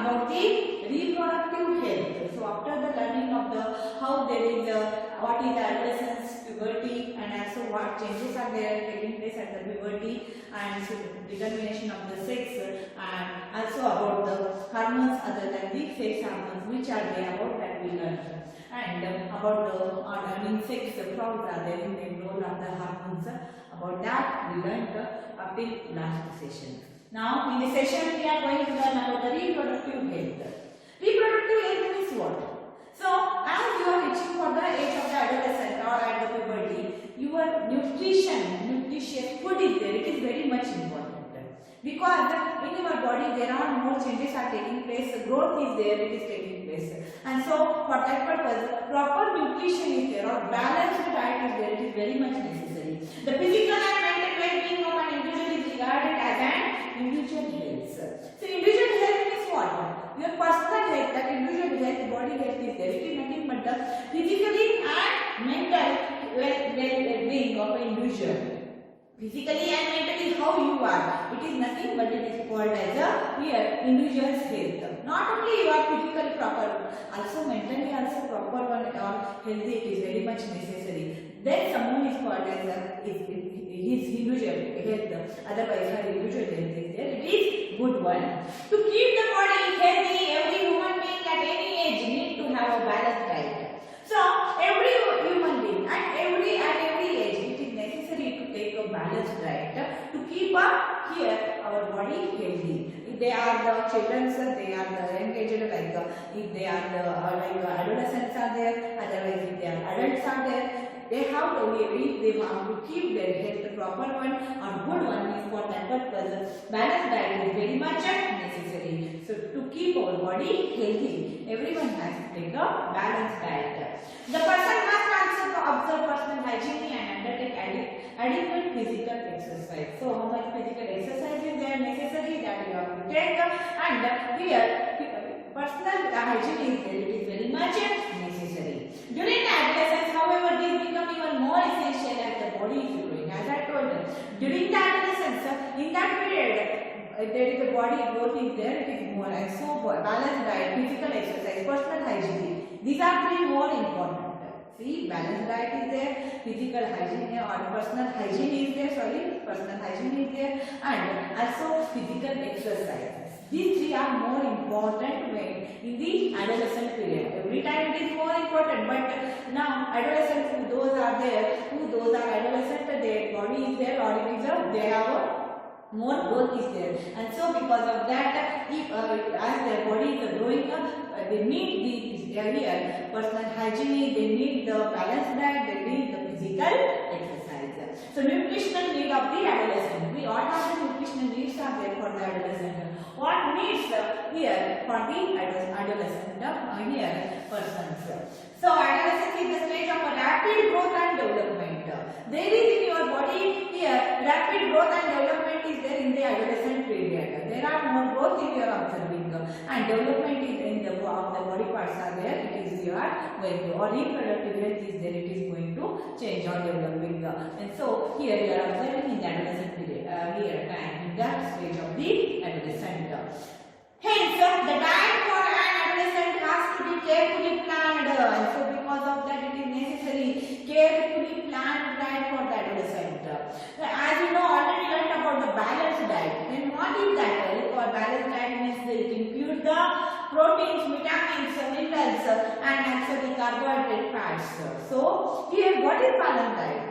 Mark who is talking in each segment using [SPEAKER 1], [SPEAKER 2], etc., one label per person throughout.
[SPEAKER 1] about the reproductive health. So after the learning of the how there is what is the adolescence, puberty, and also what changes are there taking place at the puberty, and so determination of the sex, and also about the hormones other than the sex hormones which are there, about that we learned. And about the sex frogs are there in the role of the hormones. About that we learned up till last session. Now in the session we are going to learn about the reproductive health. Reproductive health is what? So as you are reaching for the age of the adolescent or at the puberty, your nutritious food is there. It is very much important because in your body there are more changes are taking place. Growth is there. It is taking place, and so for that purpose, proper nutrition is there or balanced diet is there. It is very much necessary. The physical and mental well-being of an individual is regarded as an individual health. So individual health is what? Your personal health, that individual health, body health is there. It is nothing but the physically and mental well-being of an individual. Physically and mentally how you are. It is nothing but it is called as a here individual's health. Not only you are physically proper, also mentally also proper one or healthy. It is very much necessary. Then someone is called as his individual health. Otherwise, her individual health is there. It is good one. To keep the body healthy, every human being at any age need to have a balanced diet. So every human being at every age, it is necessary to take a balanced diet to keep up here our body healthy. If they are the children, they are the young age, like if they are the adolescents are there, otherwise if they are adults are there. They have to keep their health proper one or good one is for that purpose. Balanced diet is very much necessary. So to keep our body healthy, everyone has to take a balanced diet. The person must also observe personal hygiene and undertake adequate physical exercise. So how much physical exercise is there necessary that you have to take, and here personal hygiene is there. It is very much necessary. During the adolescence, however, this become even more essential as the body is growing. As I told you, during the adolescence, in that period, there is a body growth is there. It is more, and so balanced diet, physical exercise, personal hygiene. These are three more important. See, balanced diet is there, physical hygiene or personal hygiene is there. Personal hygiene is there, and also physical exercise. These three are more important when in the adolescent period. Every time it is more important, but now adolescents, those are adolescent, their body is there or it is they have a more growth is there, and so because of that, if as their body is growing up, they need the here personal hygiene, they need the balanced diet, they need the physical exercise. So nutritional need of the adolescent. What are the nutritional needs are there for the adolescent? What needs here for the adolescent here persons? So adolescence is the stage of a rapid growth and development. There is in your body here rapid growth and development is there in the adolescent period. There are more growth if you are observing, and development is in the body parts are there. It is you are going to, or reproductive health is there. It is going to change or developing, and so here you are observing in the adolescent period here time in that stage of the adolescent. Hence, the diet for an adolescent has to be carefully planned, and so because of that, it is necessary carefully planned diet for the adolescent. As you know, already learned about the balanced diet. Then what is that? For balanced diet means that it includes the proteins, vitamins, minerals, and also the carbohydrate fats. So here, what is balanced diet?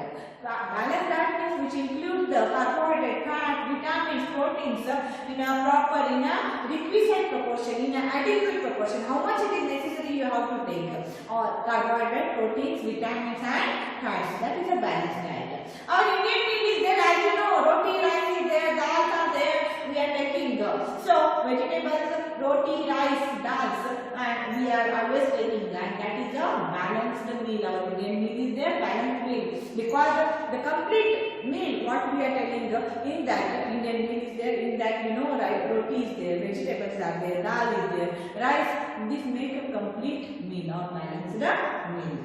[SPEAKER 1] Balanced diet means which includes the carbohydrate, fat, vitamins, proteins in a proper, in a requisite proportion, in an adequate proportion. How much it is necessary you have to take? Or carbohydrate, proteins, vitamins and fats. That is a balanced diet. Our Indian meal is there, as you know, roti, rice is there, dals are there, we are taking. So vegetables, roti, rice, dals, and we are always taking that. That is a balanced meal. Our Indian meal is there, balanced meal. Because the complete meal, what we are telling in that Indian meal is there, in that you know, right, roti is there, vegetables are there, dal is there, rice. This make a complete meal or balanced meal.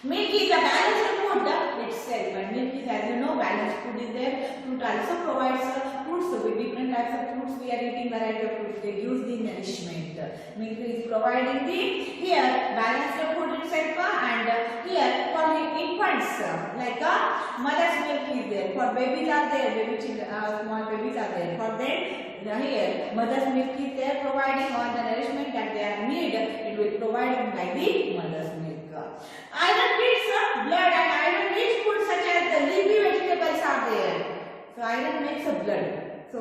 [SPEAKER 1] Milk is a balanced food food itself. And milk is, as you know, balanced food is there. Fruit also provides fruits. So with different types of fruits we are eating, variety of fruits, they use the nourishment. Milk is providing the here balanced food itself, and here for the infants like mother's milk is there. For babies are there, baby children, small babies are there. For them here mother's milk is there, providing all the nourishment that they are need. It will provide by the mother's milk. Iron rich blood and iron rich food such as the leafy vegetables are there. So iron makes a blood. So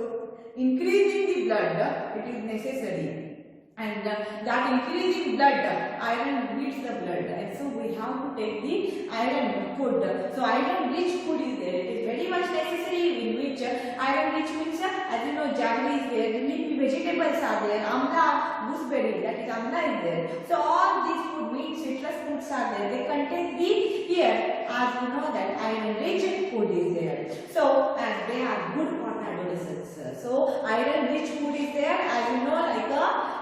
[SPEAKER 1] increasing the blood it is necessary, and that increasing blood iron beats the blood, and so we have to take the iron food. So iron rich food is there. It is very much necessary, in which iron rich means as you know jaggery is there, leafy vegetables are there, amla, gooseberry, that is amla is there. So all these food, meat, citrus fruits are there. They contain the here as you know that iron rich food is there. So as they are good for the adolescents. So iron rich food is there, as you know, like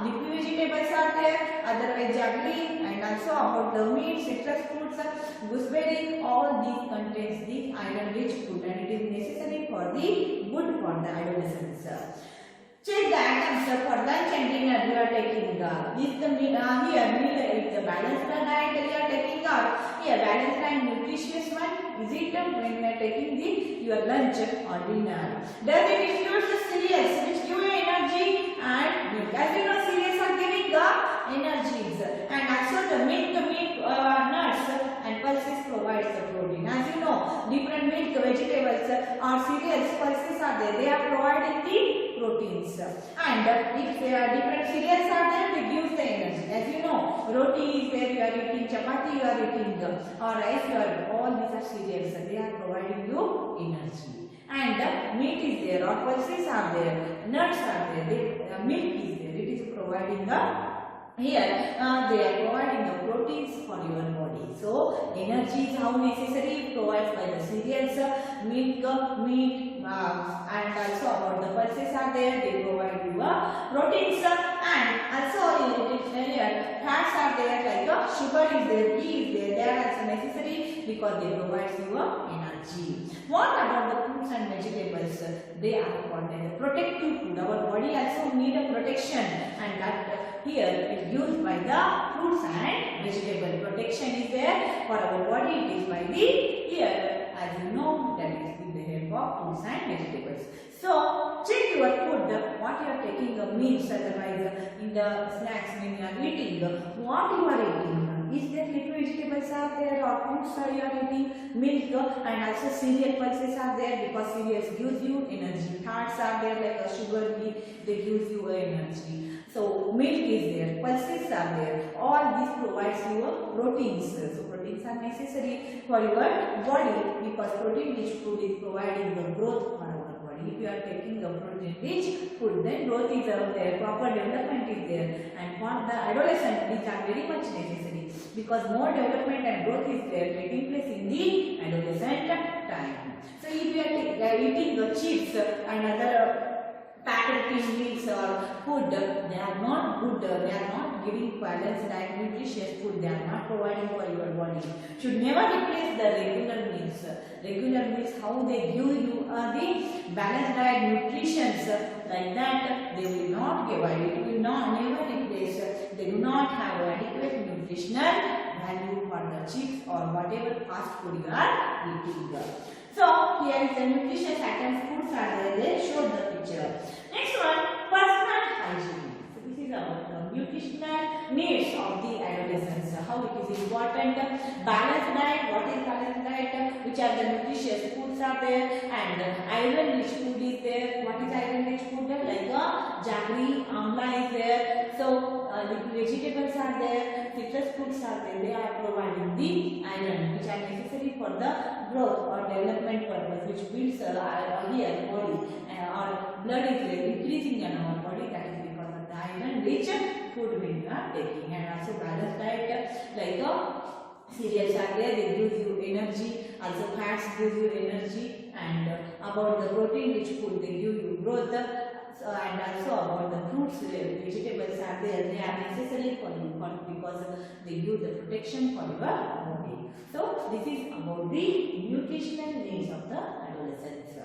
[SPEAKER 1] leafy vegetables are there, otherwise jaggery, and also about the meat, citrus fruits, gooseberry, all these contains the iron rich food, and it is necessary for the good for the adolescents. Check the items for lunch and dinner you are taking. Is the meal here meal is the balanced diet you are taking, or here balanced and nutritious one? Is it when you are taking the your lunch or dinner? Does it include the cereals which give you energy and milk? As you know, cereals are giving energies, and also the milk, nuts and pulses provides the protein. As you know, different milk, vegetables or cereals, pulses are there. They are providing the proteins, and if there are different cereals are there, they give the energy. As you know, roti is there, you are eating chapati, you are eating or rice, you are, all these are cereals. They are providing you energy, and meat is there, or pulses are there, nuts are there, milk is there. It is providing the here they are providing the proteins for your body. So energy is how necessary, provided by the cereals, milk, meat, and also about the pulses are there. They provide you proteins, and also here fats are there, like sugar is there, ghee is there. They are also necessary because they provide you energy. What about the fruits and vegetables? They are called as protective food. Our body also need a protection, and that here it used by the fruits and vegetable. Protection is there for our body. It is by the here, as you know, that is with the help of fruits and vegetables. So check your food, what you are taking meals, otherwise in the snacks when you are eating, what you are eating. Is there leafy vegetables are there, or fruits are you are eating, milk, and also cereal pulses are there, because cereals gives you energy. Fats are there, like sugar, ghee, they gives you energy. So milk is there, pulses are there. All this provides you proteins. So proteins are necessary for your body, because protein rich food is providing the growth for our body. If you are taking the protein rich food, then growth is there, proper development is there, and for the adolescent these are very much necessary, because more development and growth is there taking place in the adolescent time. So if you are eating the chips and other packaged meals or food, they are not good, they are not giving balanced diet, nutritious food, they are not providing for your body. Should never replace the regular meals. Regular meals, how they give you the balanced diet, nutrition, like that, they will not give, it will not never replace. They do not have adequate nutritional value for the chips or whatever fast food you are eating. So here is the nutritious items, foods are there, they show the picture. Next one, personal hygiene. So this is about the nutritional needs of the adolescents. How it is important. Balanced diet, what is balanced diet? Which are the nutritious foods are there, and iron rich food is there. What is iron rich food? Like jaggery, amla is there. So the vegetables are there, citrus fruits are there. They are providing the iron, which are necessary for the growth or development purpose, which builds here body, or blood is increasing in our body. That is because of the iron rich food we are taking. And also balanced diet, like cereals are there, they give you energy. Also fats give you energy, and about the protein rich food, they give you growth. And also about the fruits, vegetables are there, they are necessary for you because they give the protection for your body. So this is about the nutritional needs of the adolescents.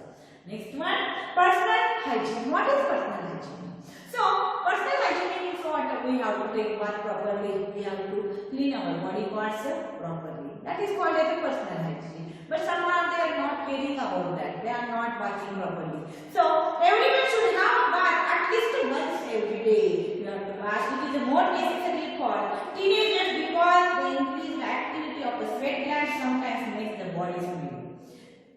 [SPEAKER 1] Next one, personal hygiene. What is personal hygiene? So personal hygiene means what? We have to take bath properly. We have to clean our body parts properly. That is called as a personal hygiene. But somehow they are not caring about that. They are not bathing properly. So everyone should have a bath at least once every day. You have to bath. It is more necessary for teenagers because the increased activity of the sweat glands sometimes makes the body smell.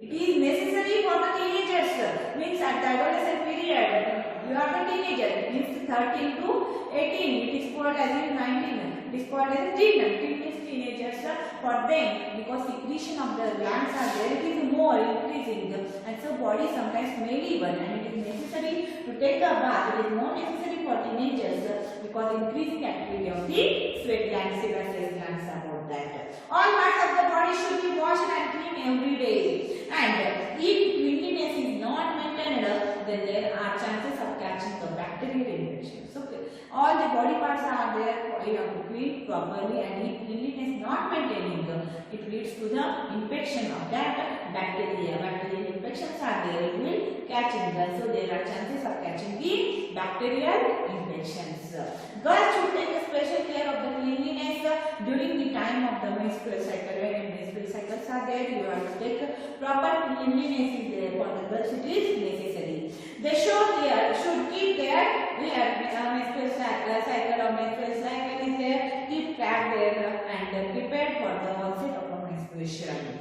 [SPEAKER 1] It is necessary for the teenagers. Means at the adolescent period, you are the teenager. It means 13 to 18. It is called as in 19. It is called as teen. Teen means teenagers. For them, because secretion of the glands are there, it is more increasing, and so body sometimes smelly one, and it is necessary to take a bath. It is more necessary for teenagers because increasing activity of the sweat glands, sebaceous glands about that. All parts of the body should be washed and clean every day. And if cleanliness is not maintained, then there are chances of catching the bacterial infections. Okay, all the body parts are there. You have to clean properly, and if cleanliness not maintaining, it leads to the infection of that bacteria. Bacterial infections are there. It will catching them. So there are chances of catching the bacterial infections. Girls should take special care of the cleanliness during the time of the menstrual cycle. When menstrual cycles are there, you have to take proper cleanliness is there. For the girls, it is necessary. They should keep their menstrual cycle or menstrual cycle is there. Keep track there and prepared for the onset of a menstruation.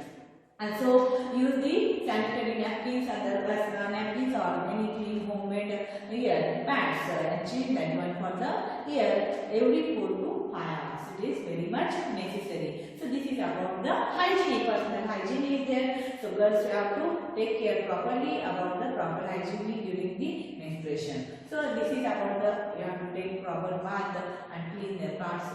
[SPEAKER 1] And so use the sanitary napkins, otherwise napkins or any clean homemade ear pads and change that one for the ear every 4 to 5 hours. It is very much necessary. So this is about the hygiene. Personal hygiene is there. So girls have to take care properly about the proper hygiene during the menstruation. So this is about the you have to take proper bath and clean the parts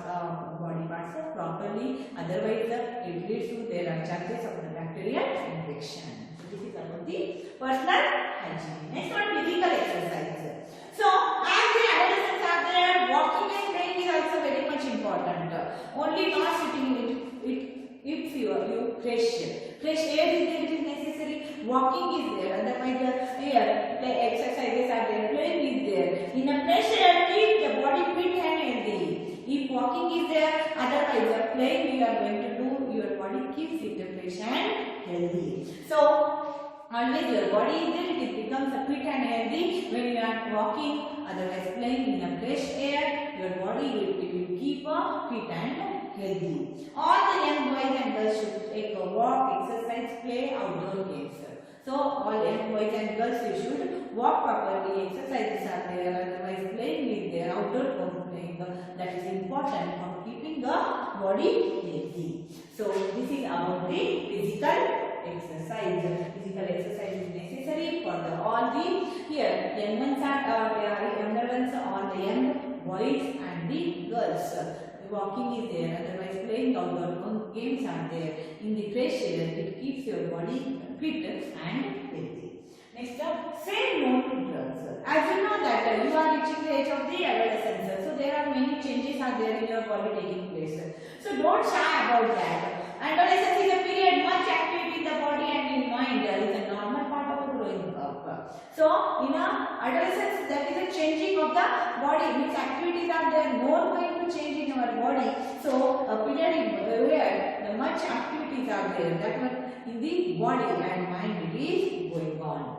[SPEAKER 1] body parts properly. Otherwise it leads to there are chances of the bacterial infection. So this is about the personal hygiene. Next one, physical exercise. So as the adolescents are there, walking and playing is also very much important. Only not sitting if you fresh air is there, it is necessary. Walking is there. Otherwise the exercises are there. Playing is there. In a fresh air, keep the body fit and healthy. If walking is there, otherwise playing you are going to do, your body keeps it fresh and healthy. So always your body is there, it becomes fit and healthy when you are walking. Otherwise playing in a fresh air, your body will keep fit and healthy. All the young boys and girls should take a walk, exercise, play outdoor games. So all young boys and girls, you should walk properly, exercises are there, otherwise playing is there, outdoor playing. That is important for keeping the body healthy. So this is about the physical exercise. Physical exercise is necessary for the all the here young ones are younger ones, all the young boys and the girls. Walking is there, otherwise playing outdoor games are there. In the fresh air, it keeps your body fit and healthy. Next up, say no to drugs. As you know that you are reaching the age of the adolescence, so there are many changes are there in your body taking place. So don't shy about that. Adolescence is a period much activity in the body and in mind. Is a normal part of growing up. So in a adolescence, that is a changing of the body. Means activities are there, more going to change in our body. So a period where the much activities are there, that one in the body and mind it is going on.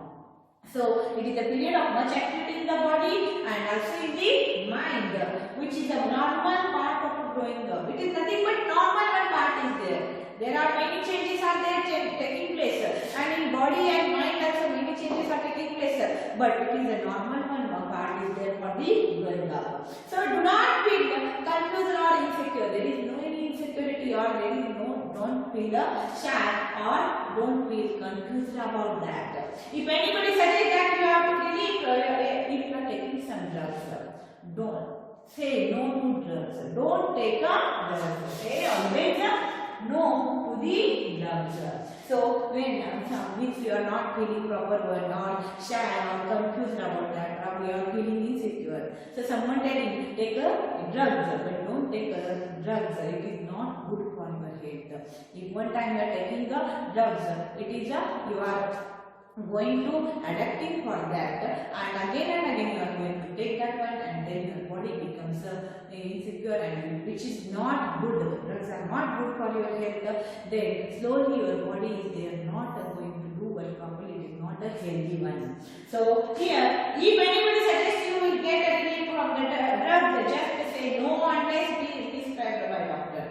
[SPEAKER 1] So it is a period of much activity in the body and also in the mind, which is a normal part of growing up. It is nothing but normal one part is there. There are many changes are there taking place, and in body and mind also many changes are taking place. But it is a normal one part is there for the growing up. So do not feel confused or insecure. There is no any insecurity or there is no, don't feel shy or don't feel confused about that. If anybody suggests that you have to relieve if you are taking some drugs, don't say no to drugs. Don't take drugs. Say always no to the drugs. So when means you are not feeling proper or not shy or confused about that, or you are feeling insecure. So someone telling take a drugs, but don't take drugs. It is not good for your health. If one time you are taking the drugs, it is you are going to adapting for that, and again you are going to take that one, and then your body becomes insecure, and which is not good. Drugs are not good for your health. Then slowly your body is they are not going to do well properly. It is not a healthy one. So here, if anybody suggests you will get a relief from the drug, just say no unless it is prescribed by doctor.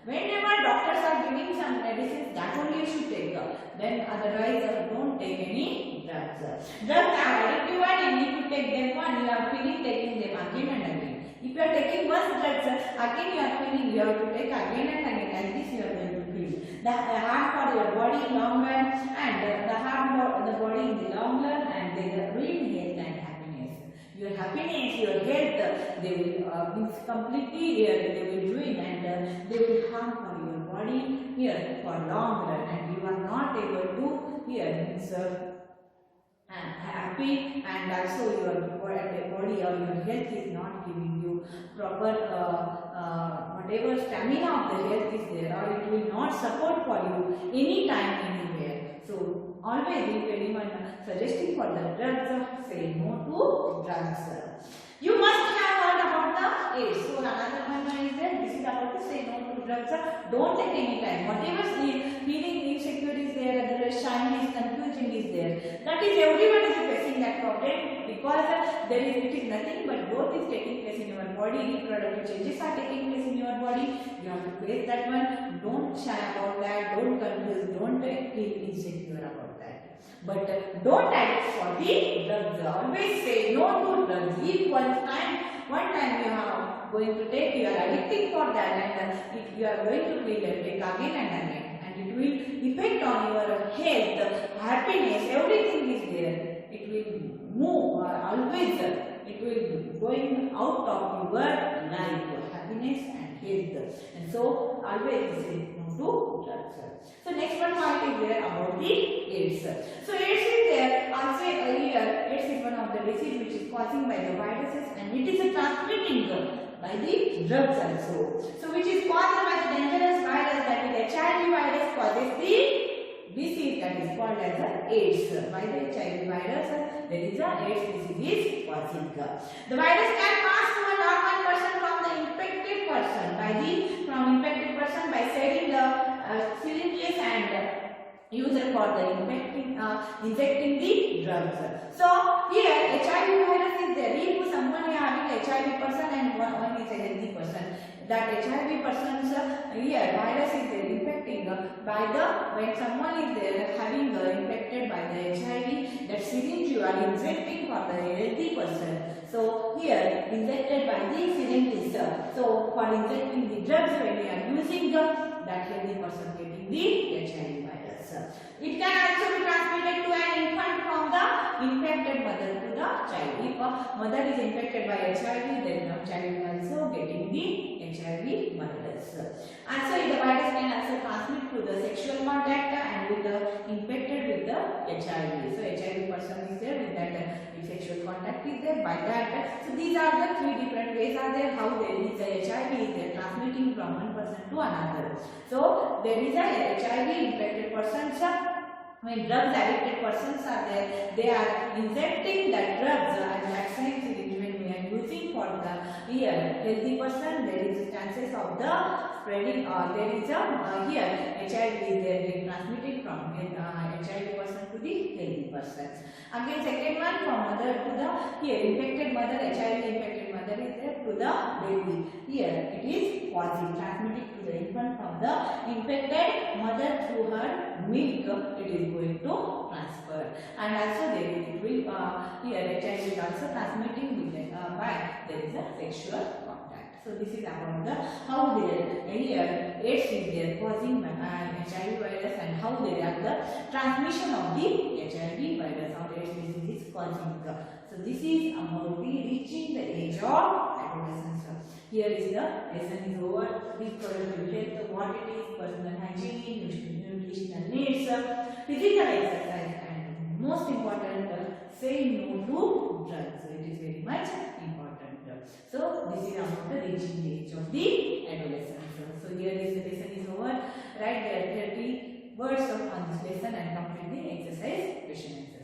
[SPEAKER 1] Whenever doctors are giving some medicines, that only you should take. Then otherwise don't take any drugs. Drugs are addictive and you need to take them one. You are feeling taking them again and again. If you are taking one drugs, again you are feeling you have to take again and again. Like this you are going to feel. The hard for your body in long run, and the hard for the body in the long run, and they will ruin health and happiness. Your happiness, your health, they will completely they will ruin, and they will harm for your body here for long run, and you are not able to here happy, and also your body or your health is not giving you proper whatever stamina of the health is there, or it will not support for you anytime anywhere. So always if anyone suggesting for the drugs, say no to drugs. You must have heard about the AIDS. So another one is there. This is about to say no to drugs. Don't take any time. Whatever feeling insecure is there, the shyness, confusion is there. That is everyone is facing that problem, because it is nothing but growth is taking place in your body. Reproductive changes are taking place in your body. You have to face that one. Don't shy about that. Don't confuse. Don't feel insecure about that. But don't addict for the drugs. Always say no to drugs. If one time you are going to take, you are addicting for that, and if you are going to feel it, take again and again, and it will affect on your health, happiness, everything is there. It will move always. It will going out of your life, happiness and health, and so always say no to drugs. So next one point is there about the AIDS. So AIDS is there. Also here, AIDS is one of the disease which is causing by the viruses, and it is transmitting by the drugs also. So which is caused by the dangerous virus, that is HIV virus causes the disease that is called as AIDS. By the HIV virus, there is a AIDS disease is causing. The virus can pass to a normal person from the infected person by shedding the syringes and user for the injecting the drugs. So here HIV virus is there. If someone is having HIV person and one is a healthy person, that HIV person's here virus is there infecting by the when someone is there having infected by the HIV, that syringe you are injecting for the healthy person. So here injected by the syringes. So for injecting the drugs, when we are using that healthy person getting the HIV virus. It can also be transmitted to an infant from the infected mother to the child. If a mother is infected by HIV, then the child is also getting the HIV virus. Also, the virus can also transmit through the sexual contact and with the infected with the HIV. So HIV person is there with that sexual contact is there by that. So these are the three different ways are there how there is a HIV is there transmitting from one person to another. So there is a HIV infected person. When drugs addicted persons are there, they are injecting the drugs and vaccines when we are using for the healthy person. There is chances of the spreading, there is a here HIV is there being transmitted from HIV person to the healthy person. Again, second one from mother to the here infected mother, HIV infected mother is there to the baby. Here it is causing transmitted to the infant from the infected mother through her milk. It is going to transfer, and also there is it will here HIV is also transmitting with by there is a sexual contact. So this is about the how there here AIDS is there causing HIV virus, and how there are the transmission of the HIV virus or AIDS disease is causing. So this is about the reaching the age of adolescence. Here is the lesson is over. Reproductive health, what it is, personal hygiene, nutritional needs, physical exercise, and most important, say no to drugs. So it is very much important. So this is about the reaching the age of the adolescence. So here is the lesson is over. write their 30 words on this lesson and complete the exercise, question exercise.